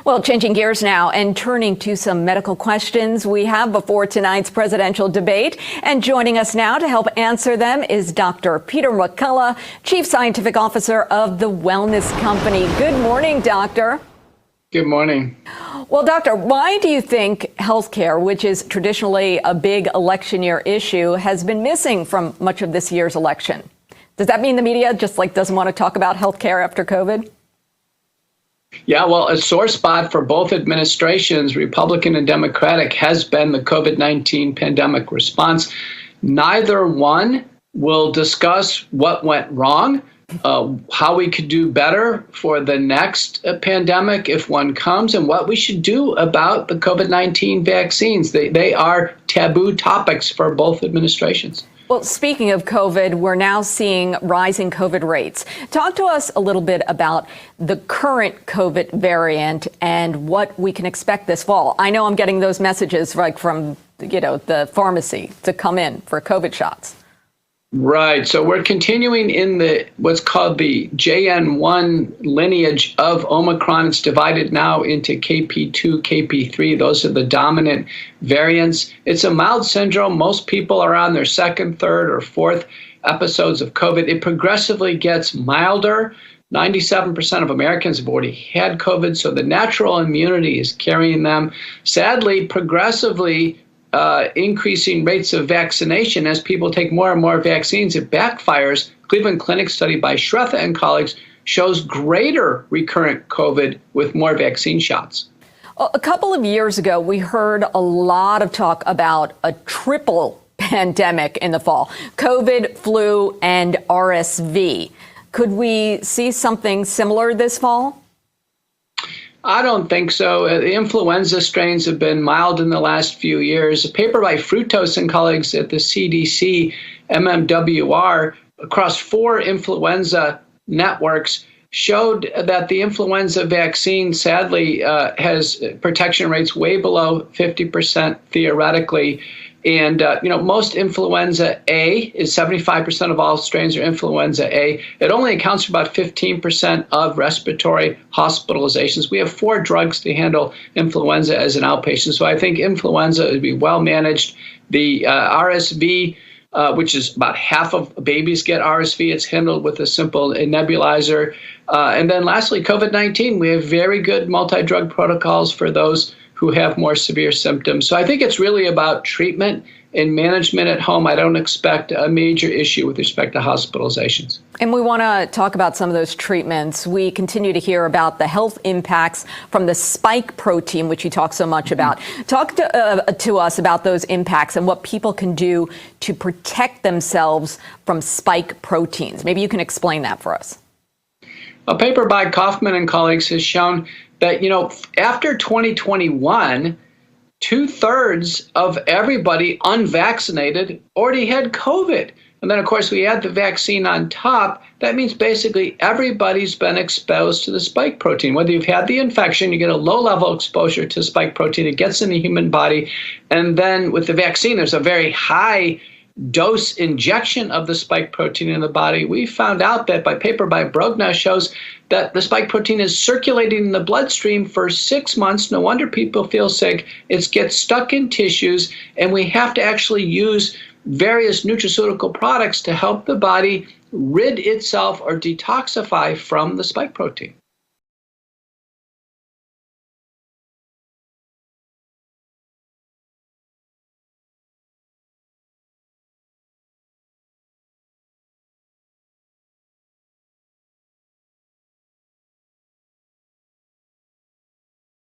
Well, changing gears now and turning to some medical questions we have before tonight's presidential debate. And joining us now to help answer them is Dr. Peter McCullough, Chief Scientific Officer of the Wellness Company. Good morning, Doctor. Good morning. Well, Doctor, why do you think healthcare, which is traditionally a big election year issue, has been missing from much of this year's election? Does that mean the media just doesn't want to talk about healthcare after COVID? Yeah, well, a sore spot for both administrations, Republican and Democratic, has been the COVID-19 pandemic response. Neither one will discuss what went wrong, how we could do better for the next pandemic if one comes, and what we should do about the COVID-19 vaccines. They are taboo topics for both administrations. Well, speaking of COVID, we're now seeing rising COVID rates. Talk to us a little bit about the current COVID variant and what we can expect this fall. I know I'm getting those messages from, the pharmacy to come in for COVID shots. Right. So we're continuing in what's called the JN1 lineage of Omicron. It's divided now into KP2, KP3. Those are the dominant variants. It's a mild syndrome. Most people are on their second, third, or fourth episodes of COVID. It progressively gets milder. 97% of Americans have already had COVID, so the natural immunity is carrying them. Sadly, progressively, increasing rates of vaccination as people take more and more vaccines, it backfires. Cleveland Clinic study by Shrestha and colleagues shows greater recurrent COVID with more vaccine shots. A couple of years ago, we heard a lot of talk about a triple pandemic in the fall: COVID, flu, and RSV. Could we see something similar this fall? I don't think so. The influenza strains have been mild in the last few years. A paper by Frutos and colleagues at the CDC, MMWR, across 4 influenza networks showed that the influenza vaccine sadly has protection rates way below 50% theoretically. And, most influenza A is 75% of all strains are influenza A. It only accounts for about 15% of respiratory hospitalizations. We have 4 drugs to handle influenza as an outpatient. So I think influenza would be well managed. The RSV, which is about half of babies get RSV, it's handled with a simple nebulizer. And then lastly, COVID-19, we have very good multi-drug protocols for those who have more severe symptoms. So I think it's really about treatment and management at home. I don't expect a major issue with respect to hospitalizations. And we want to talk about some of those treatments. We continue to hear about the health impacts from the spike protein, which you talk so much about. Talk to us about those impacts and what people can do to protect themselves from spike proteins. Maybe you can explain that for us. A paper by Kaufman and colleagues has shown that, after 2021, 2/3 of everybody unvaccinated already had COVID. And then, of course, we add the vaccine on top. That means basically everybody's been exposed to the spike protein. Whether you've had the infection, you get a low-level exposure to spike protein. It gets in the human body. And then with the vaccine, there's a very high dose injection of the spike protein in the body. We found out that by paper by Brogna shows that the spike protein is circulating in the bloodstream for 6 months. No wonder people feel sick. It gets stuck in tissues, and we have to actually use various nutraceutical products to help the body rid itself or detoxify from the spike protein.